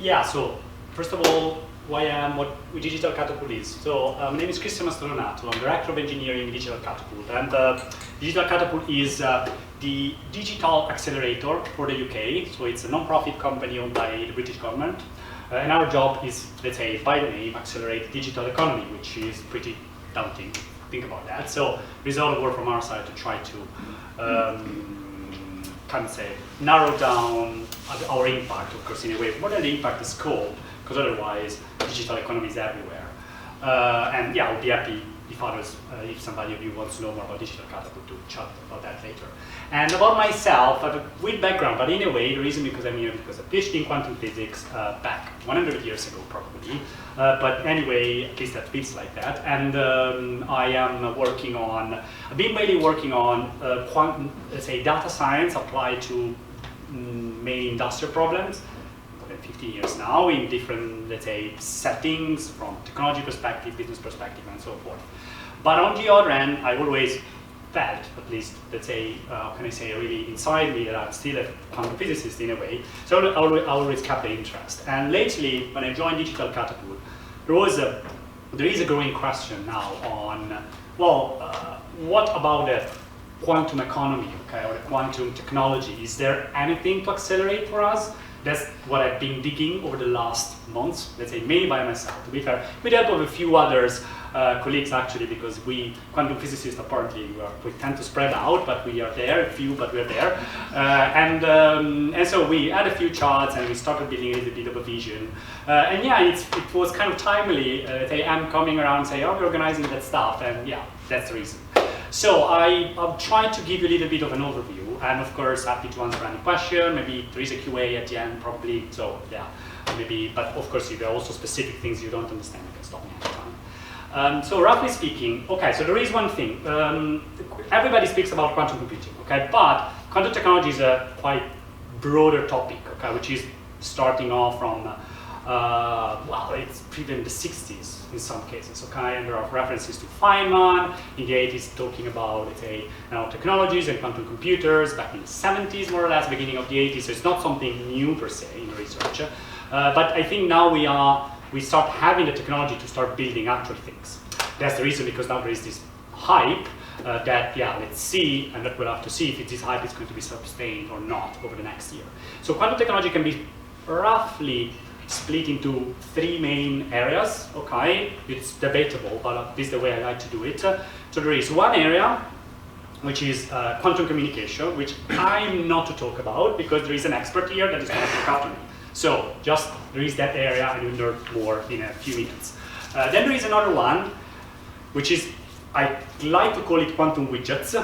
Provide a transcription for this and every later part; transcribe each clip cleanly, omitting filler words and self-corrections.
Yeah, so first of all, who I am, what Digital Catapult is. So my name is Cristian Mastrodonato. I'm Director of Engineering in Digital Catapult. And Digital Catapult is the digital accelerator for the UK. So it's a non-profit company owned by the British government. And our job is, let's say, by the name, accelerate digital economy, which is pretty daunting. Think about that. So there's a lot of work from our side to try to kind of say, narrow down our impact, of course, in a way, more than the impact, the scope, because otherwise digital economy is everywhere. And yeah, I would be happy if somebody of you wants to know more about Digital Catapult to chat about that later. And about myself, I have a weird background, but in a way, the reason because I'm here because I PhD in quantum physics back 100 years ago, probably. But anyway, at least that feels like that. And I am working on, I've been mainly working on quantum, let's say, data science applied to main industrial problems. 15 years now in different, let's say, settings from technology perspective, business perspective, and so forth. But on the other end, I always felt, at least, let's say, how can I say, really inside me that I'm still a quantum physicist in a way. So I always kept the interest. And lately, when I joined Digital Catapult, there is a growing question now on, well, what about the quantum economy, okay, or the quantum technology? Is there anything to accelerate for us? That's what I've been digging over the last months, let's say, mainly by myself, to be fair, with the help of a few others, colleagues actually, because we, quantum physicists, apparently, we tend to spread out, but we are there, a few, but we're there. And so we had a few charts and we started building a little bit of a vision. And yeah, it was kind of timely, I'm coming around and say, oh, we're organizing that stuff, and yeah, that's the reason. So I'll try to give you a little bit of an overview, and of course, happy to answer any question. Maybe there is a QA at the end, probably. So yeah, maybe. But of course, if there are also specific things you don't understand, you can stop me anytime. So roughly speaking, okay. So there is one thing. Everybody speaks about quantum computing, okay? But quantum technology is a quite broader topic, okay, which is starting off from well, it's even in the 60s in some cases, okay? And there are references to Feynman in the 80s talking about, let's say, technologies and quantum computers back in the 70s, more or less, beginning of the 80s. So it's not something new per se in research. But I think now we start having the technology to start building actual things. That's the reason, because now there is this hype that, yeah, let's see, and that we'll have to see if this hype is going to be sustained or not over the next year. So quantum technology can be roughly split into three main areas, okay? It's debatable, but this is the way I like to do it. So there is one area, which is quantum communication, which I'm not to talk about, because there is an expert here that is going to talk after me. So just there is that area, and we'll learn more in a few minutes. Then there is another one, which is, I like to call it quantum widgets,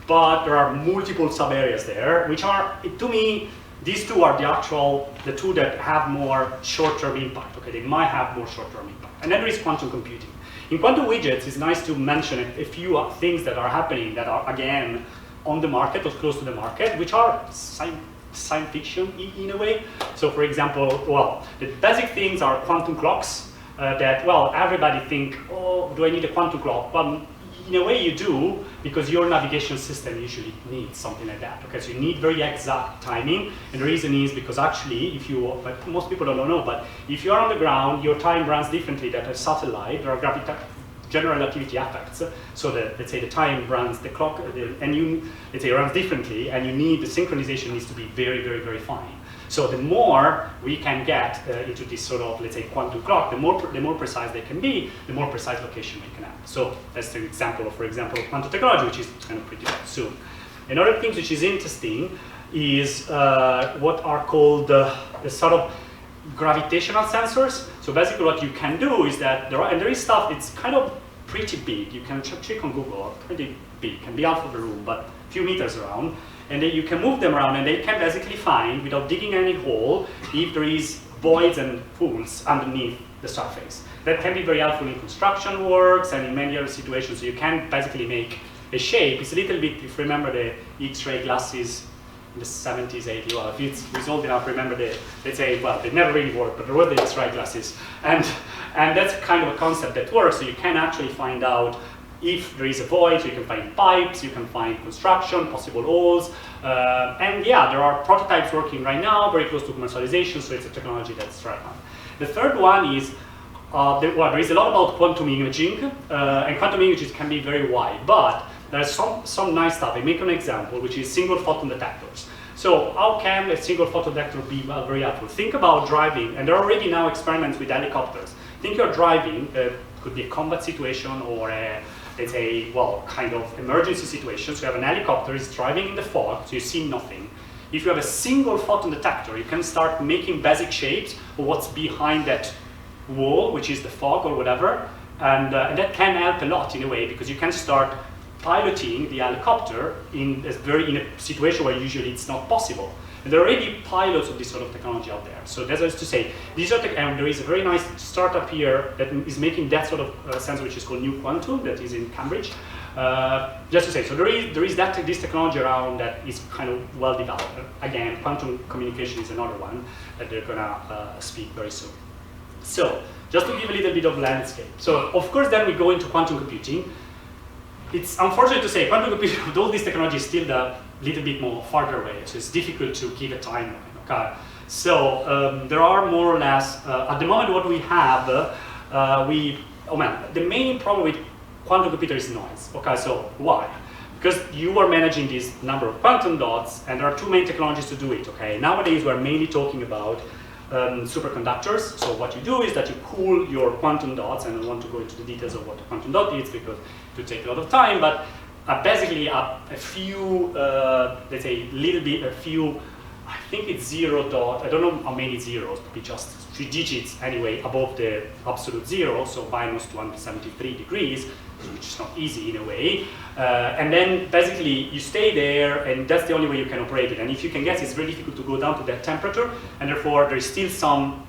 but there are multiple sub-areas there, which are, to me, these two are the two that have more short-term impact, okay? They might have more short-term impact. And then there is quantum computing. In quantum widgets, it's nice to mention a few things that are happening that are, again, on the market or close to the market, which are science fiction in a way. So for example, well, the basic things are quantum clocks that, well, everybody think, oh, do I need a quantum clock? Well, in a way you do, because your navigation system usually needs something like that. Okay, so you need very exact timing, and the reason is because actually, but most people don't know, but if you are on the ground, your time runs differently than a satellite. There are general relativity effects, so that, let's say, the time runs, the clock, and let's say, runs differently, and the synchronization needs to be very, very, very fine. So the more we can get into this sort of, let's say, quantum clock, the more precise they can be, the more precise location we can have. So that's the example, for example, of quantum technology, which is kind of pretty soon. Another thing which is interesting is what are called the sort of gravitational sensors. So basically what you can do is that there is stuff, it's kind of pretty big. You can check on Google, pretty big, can be out of the room, but a few meters around. And then you can move them around, and they can basically find, without digging any hole, if there is voids and holes underneath the surface. That can be very helpful in construction works and in many other situations. So you can basically make a shape. It's a little bit, if you remember the X-ray glasses in the 70s, 80s, well, if it's old enough, remember let's say, well, they never really worked, but there were the X-ray glasses. And that's kind of a concept that works, so you can actually find out if there is a void, so you can find pipes, you can find construction, possible holes, and yeah, there are prototypes working right now, very close to commercialization, so it's a technology that's right on. The third one is, there is a lot about quantum imaging, and quantum images can be very wide, but there's some nice stuff. I make an example, which is single photon detectors. So how can a single photon detector be very helpful? Think about driving, and there are already now experiments with helicopters. Think you're driving, could be a combat situation or a, let's say, well, kind of emergency situation. So you have an helicopter, is driving in the fog, so you see nothing. If you have a single photon detector, you can start making basic shapes of what's behind that wall, which is the fog or whatever, and that can help a lot in a way, because you can start piloting the helicopter in a situation where usually it's not possible. And there are already pilots of this sort of technology out there. So that's to say, these are and there is a very nice startup here that is making that sort of sensor, which is called New Quantum, that is in Cambridge. Just to say, so there is this technology around that is kind of well developed. Again, quantum communication is another one that they're gonna speak very soon. So, just to give a little bit of landscape. So, of course, then we go into quantum computing. It's unfortunate to say, quantum computing, with all this technology, is still a little bit more farther away, so it's difficult to give a timeline, okay? So, there are more or less, at the moment what we have, the main problem with quantum computer is noise, okay? So, why? Because you are managing this number of quantum dots, and there are two main technologies to do it, okay? Nowadays, we're mainly talking about superconductors. So what you do is that you cool your quantum dots, and I don't want to go into the details of what a quantum dot is because it would take a lot of time, but basically a few, let's say a few, I think it's 0 dot, I don't know how many zeros, but it's just 3 digits anyway above the absolute zero, so minus 273 degrees, which is not easy in a way. And then basically you stay there, and that's the only way you can operate it. And if you can guess, it's very difficult to go down to that temperature, and therefore there is still some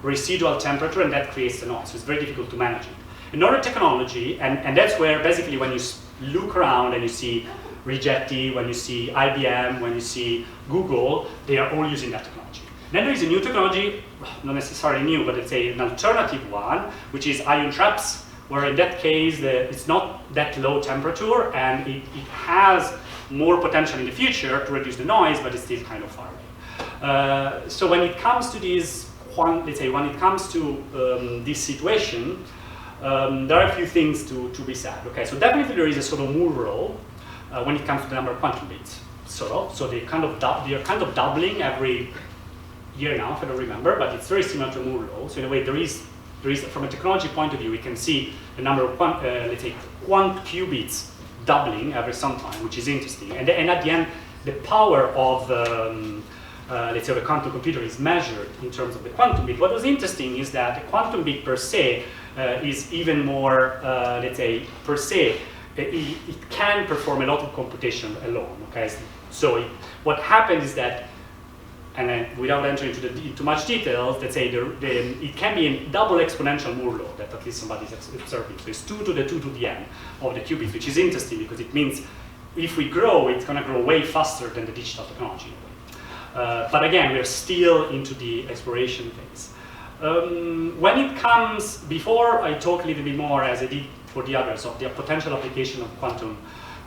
residual temperature, and that creates the noise. So it's very difficult to manage it. Another technology, and that's where basically when you look around and you see Rigetti, when you see IBM, when you see Google, they are all using that technology. Then there is a new technology, not necessarily new, but let's say an alternative one, which is ion traps, where in that case, it's not that low temperature, and it has more potential in the future to reduce the noise, but it's still kind of far away. So when it comes to this, let's say, when it comes to this situation, there are a few things to be said. Okay, so definitely there is a sort of Moore law when it comes to the number of quantum bits. So they are kind of doubling every year now, if I don't remember, but it's very similar to Moore law. So in a way, there is, from a technology point of view, we can see the number of let's say quant qubits doubling every some time, which is interesting. And at the end, the power of let's say the quantum computer is measured in terms of the quantum bit. What was interesting is that the quantum bit per se is even more, let's say, per se, it can perform a lot of computation alone. Okay, so what happens is that, and then without entering into too much details, let's say it can be a double exponential Moore law that at least somebody is observing. So it's 2 to the 2 to the n of the qubits, which is interesting because it means if we grow, it's going to grow way faster than the digital technology. But again, we're still into the exploration phase. When it comes, before I talk a little bit more, as I did for the others, of the potential application of quantum,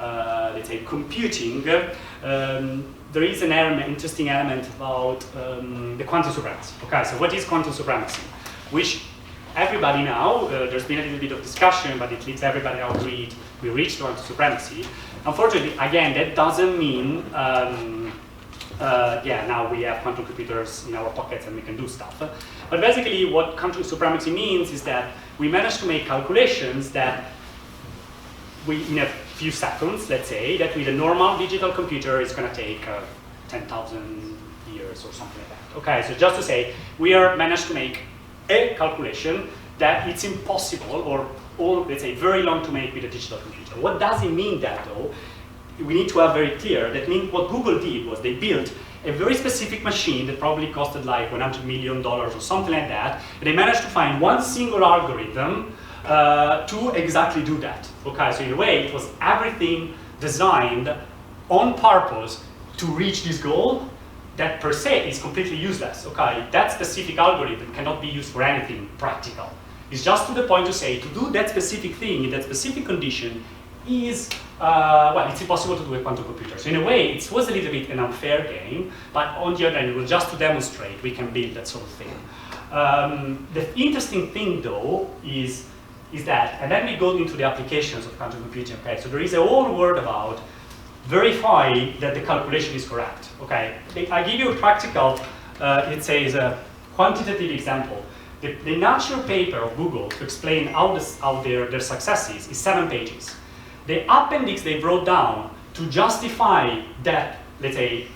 let's say, computing, there is an interesting element about the quantum supremacy. Okay, so what is quantum supremacy? Which everybody now, there's been a little bit of discussion, but it leads everybody now to we reached quantum supremacy. Unfortunately, again, that doesn't mean yeah, now we have quantum computers in our pockets and we can do stuff. But basically what quantum supremacy means is that we managed to make calculations that in a few seconds, let's say, that with a normal digital computer is going to take 10,000 years or something like that. Okay, so just to say, we are managed to make a calculation that it's impossible or let's say, very long to make with a digital computer. What does it mean that, though? We need to have very clear. That means what Google did was they built a very specific machine that probably costed like $100 million or something like that. And they managed to find one single algorithm to exactly do that. Okay, so in a way, it was everything designed on purpose to reach this goal that per se is completely useless. Okay, that specific algorithm cannot be used for anything practical. It's just to the point to say, to do that specific thing in that specific condition is, well, it's impossible to do a quantum computer. So in a way, it was a little bit an unfair game, but on the other hand, it was just to demonstrate we can build that sort of thing. The interesting thing, though, is that, and then we go into the applications of quantum computing. Okay, so there is a whole word about verify that the calculation is correct. Okay, I give you a practical, it says a quantitative example. The natural paper of Google to explain how their success is 7 pages. The appendix they brought down to justify that, let's say,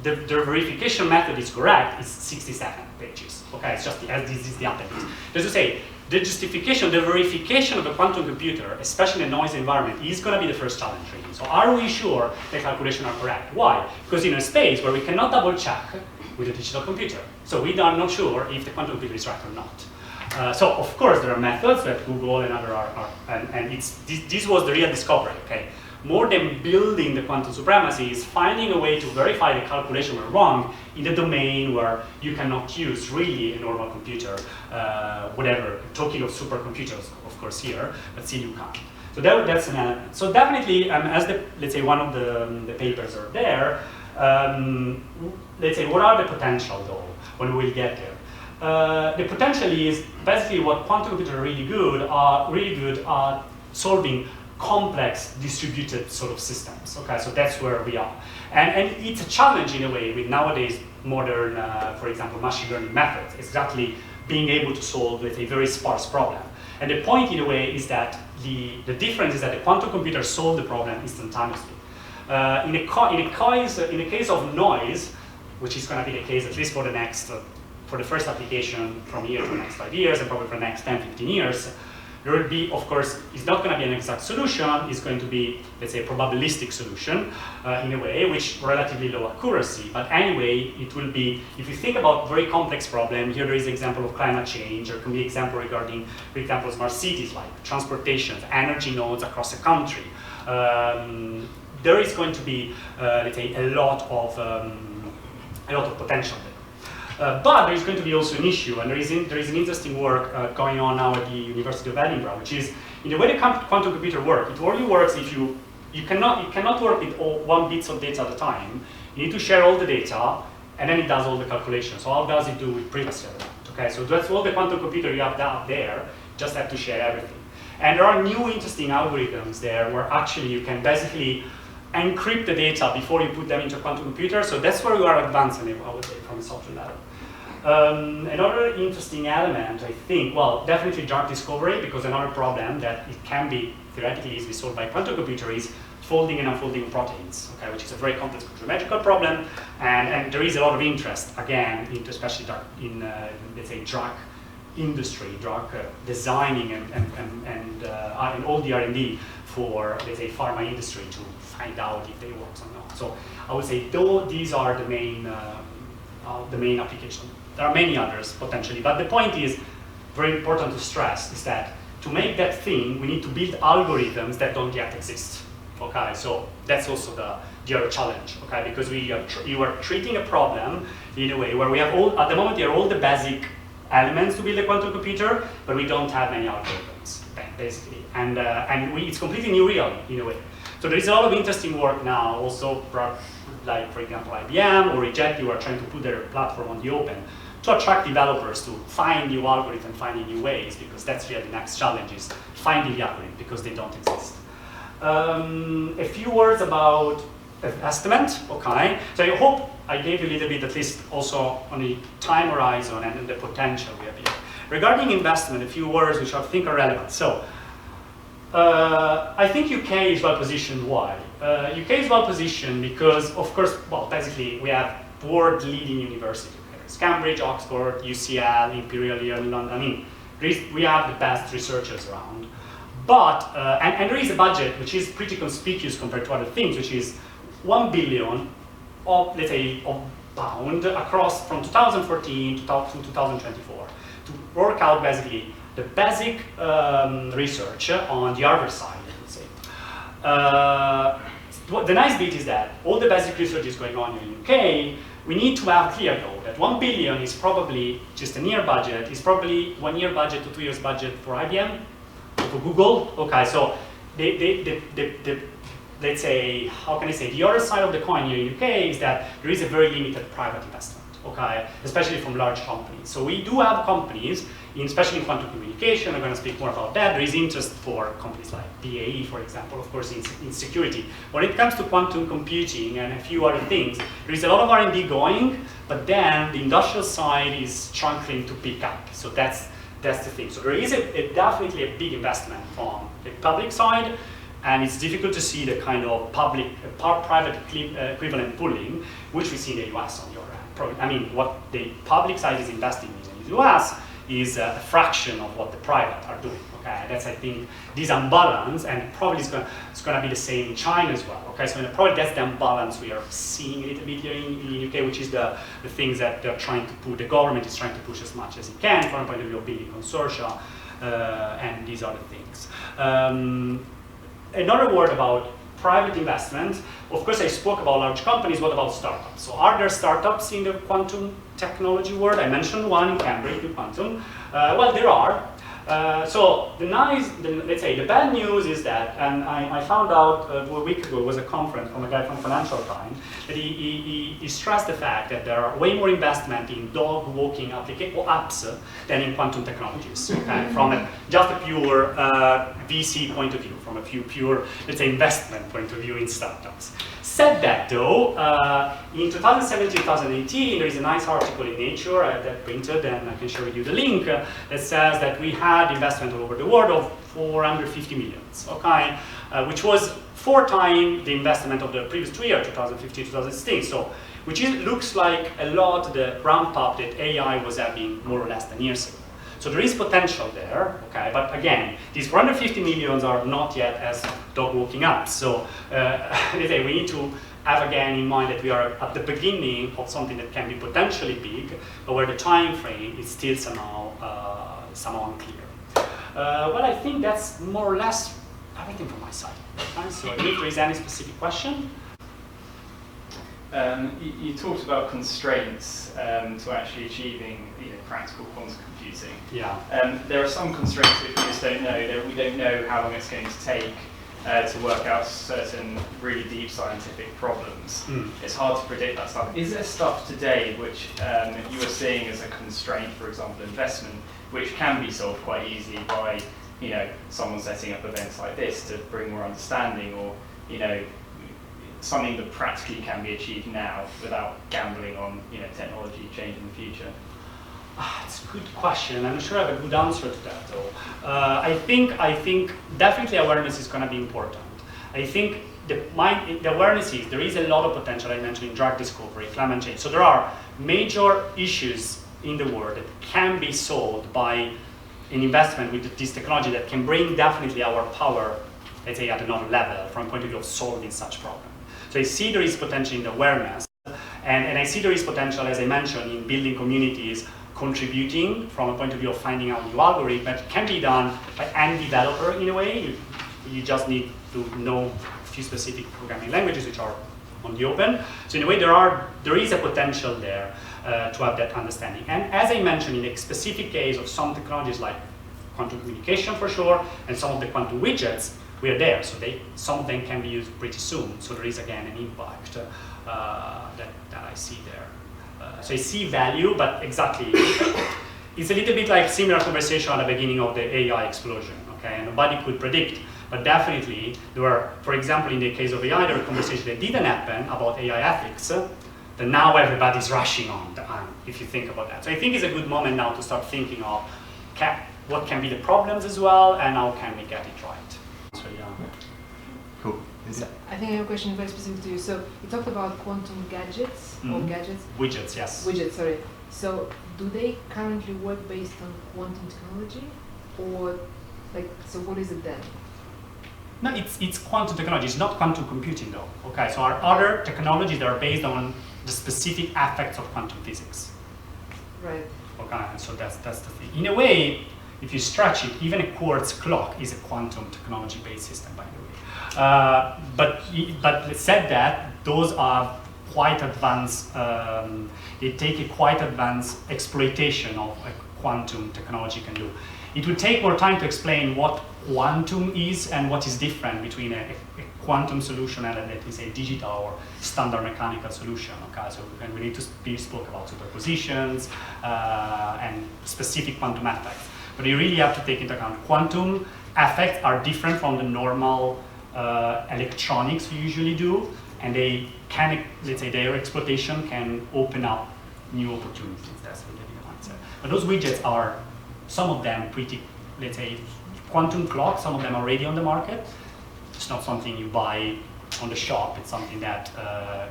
the verification method is correct is 67 pages. Okay, it's just as this is the appendix. Just to say, the justification, the verification of a quantum computer, especially in a noisy environment, is going to be the first challenge really. So are we sure the calculations are correct? Why? Because in a space where we cannot double check with a digital computer. So we are not sure if the quantum computer is right or not. So of course there are methods that Google and other and this was the real discovery, okay? More than building the quantum supremacy is finding a way to verify the calculation were wrong in the domain where you cannot use really a normal computer, whatever, talking of supercomputers, of course here, but still you can't. So that's an element. So definitely, as let's say one of the papers are there, let's say what are the potential though, when we will get there. The potential is basically what quantum computers are really good at solving complex distributed sort of systems. Okay, so that's where we are. And it's a challenge in a way with nowadays modern, for example, machine learning methods, exactly being able to solve, let's say, a very sparse problem. And the point in a way is that the difference is that the quantum computer solve the problem instantaneously. In a case of noise, which is going to be the case at least for the next, for the first application from here to the next 5 years and probably for the next 10, 15 years, there will be, of course, it's not going to be an exact solution, it's going to be, let's say, a probabilistic solution in a way, which relatively low accuracy. But anyway, it will be, if you think about very complex problem, here there is an example of climate change, there can be example regarding, for example, smart cities like transportation, energy nodes across the country. There is going to be, let's say, a lot of potential there. But there is going to be also an issue, and there is an interesting work going on now at the University of Edinburgh, which is, in the way the quantum computer works, it only works if you cannot work with 1 bits of data at a time. You need to share all the data, and then it does all the calculations. So how does it do with privacy element? Okay, so that's all the quantum computer you have down there, just have to share everything. And there are new interesting algorithms there where actually you can basically encrypt the data before you put them into a quantum computer. So that's where we are advancing, I would say, from a software level. Another interesting element, I think, well, definitely drug discovery, because another problem that it can be theoretically easily solved by a quantum computer is folding and unfolding proteins, okay, which is a very complex geometrical problem, and there is a lot of interest, again, into especially in let's say, drug industry, drug designing and all the R&D for, let's say, pharma industry to find out if they work or not. So I would say though these are the main application. There are many others potentially, but the point is very important to stress is that to make that thing, we need to build algorithms that don't yet exist. Okay, so that's also the other challenge. Okay, because you are treating a problem in a way where we have at the moment, all the basic elements to build a quantum computer, but we don't have many algorithms, basically, and it's completely new realm in a way. So there is a lot of interesting work now, also like, for example, IBM or Reject, who are trying to put their platform on the open to attract developers to find new algorithms, finding new ways, because that's really the next challenge is finding the algorithm, because they don't exist. A few words about estimate, okay. So I hope I gave you a little bit, at least also on the time horizon and the potential we have here. Regarding investment, a few words which I think are relevant. So, I think UK is well positioned. Why? UK is well positioned because, of course, well, basically we have world-leading universities. There's Cambridge, Oxford, UCL, Imperial here in London. I mean, we have the best researchers around. But, and there is a budget which is pretty conspicuous compared to other things, which is 1 billion of, let's say, of pound across from 2014 to 2024 to work out basically the basic research on the hardware side, I would say. The nice bit is that all the basic research is going on in the UK, we need to have clear though that 1 billion is probably just a year budget, is probably 1 year budget to 2 years budget for IBM, for Google. Okay, so let's say, how can I say, the other side of the coin here in UK is that there is a very limited private investment, okay, especially from large companies. So we do have companies, especially in quantum communication, I'm going to speak more about that. There is interest for companies like BAE, for example, of course, in security. When it comes to quantum computing and a few other things, there is a lot of R&D going, but then the industrial side is struggling to pick up. So that's the thing. So there is definitely a big investment on the public side, and it's difficult to see the kind of private equivalent pooling, which we see in the US on the other hand. I mean, what the public side is investing in the US is a fraction of what the private are doing. Okay, that's, I think, this imbalance, and probably it's going to be the same in China as well. Okay, so probably that's the imbalance we are seeing a little bit here in UK, which is the things that they're trying to put. The government is trying to push as much as it can from a point of view of building consortia, and these other things. Another word about private investment. Of course, I spoke about large companies. What about startups? So are there startups in the quantum technology world? I mentioned one in Cambridge with quantum. Well, there are. So let's say the bad news is that, and I found out a week ago, it was a conference from a guy from Financial Times, that he stressed the fact that there are way more investment in dog walking apps than in quantum technologies, okay? From just a pure VC point of view, from a pure, let's say, investment point of view in startups. Said that though, in 2017-2018, there is a nice article in Nature, I have that printed and I can share with you the link, that says that we had investment all over the world of 450 millions, okay? Which was 4 times the investment of the previous 2 years, 2015-2016. So, which looks like a lot the ramp up that AI was having more or less 10 years ago. So there is potential there, okay, but again, these 450 millions are not yet as dog walking up. So we need to have again in mind that we are at the beginning of something that can be potentially big, but where the time frame is still somehow unclear. Well, I think that's more or less everything from my side. Okay? So if there is any specific question. You talked about constraints to actually achieving practical quantum computing. Yeah. There are some constraints which we just don't know. We don't know how long it's going to take to work out certain really deep scientific problems. It's hard to predict that stuff. Is there stuff today which you are seeing as a constraint, for example, investment, which can be solved quite easily by someone setting up events like this to bring more understanding, or something that practically can be achieved now without gambling on technology change in the future? It's a good question. I'm not sure I have a good answer to that though. I think definitely awareness is going to be important. I think the awareness is there is a lot of potential. I mentioned in drug discovery, climate change. So there are major issues in the world that can be solved by an investment with this technology that can bring definitely our power, let's say, at another level from a point of view of solving such problems. So I see there is potential in the awareness, and I see there is potential, as I mentioned, in building communities, contributing from a point of view of finding out new algorithm that can be done by any developer in a way. You just need to know a few specific programming languages which are on the open. So in a way there is a potential there to have that understanding. And as I mentioned, in a specific case of some technologies like quantum communication for sure, and some of the quantum widgets, we are there, so some of them can be used pretty soon. So there is again an impact that I see there. So I see value, but exactly, it's a little bit like similar conversation at the beginning of the AI explosion. Okay, and nobody could predict, but definitely there were, for example, in the case of AI, there were conversations that didn't happen about AI ethics. That now everybody's rushing on. If you think about that, so I think it's a good moment now to start thinking of what can be the problems as well, and how can we get it right. So yeah. Cool. So I think I have a question very specific to you. So you talked about quantum gadgets or gadgets? Widgets, yes. Widgets, sorry. So do they currently work based on quantum technology, or so what is it then? No, it's quantum technology. It's not quantum computing though. Okay, so are other technologies that are based on the specific effects of quantum physics. Right. Okay, and so that's the thing. In a way, if you stretch it, even a quartz clock is a quantum technology-based system, by the way. But said that, those are quite advanced, they take a quite advanced exploitation of quantum technology can do. It would take more time to explain what quantum is and what is different between a quantum solution and let me say digital or standard mechanical solution. Okay, so and we need to spoke about superpositions and specific quantum effects. But you really have to take into account quantum effects are different from the normal electronics we usually do, and they can, let's say, their exploitation can open up new opportunities. That's what the answer. But those widgets are, some of them pretty, let's say, quantum clocks, some of them are already on the market. It's not something you buy on the shop, it's something that a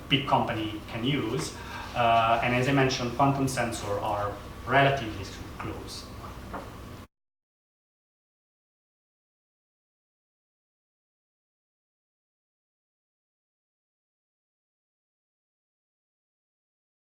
big company can use. And as I mentioned, quantum sensors are relatively close.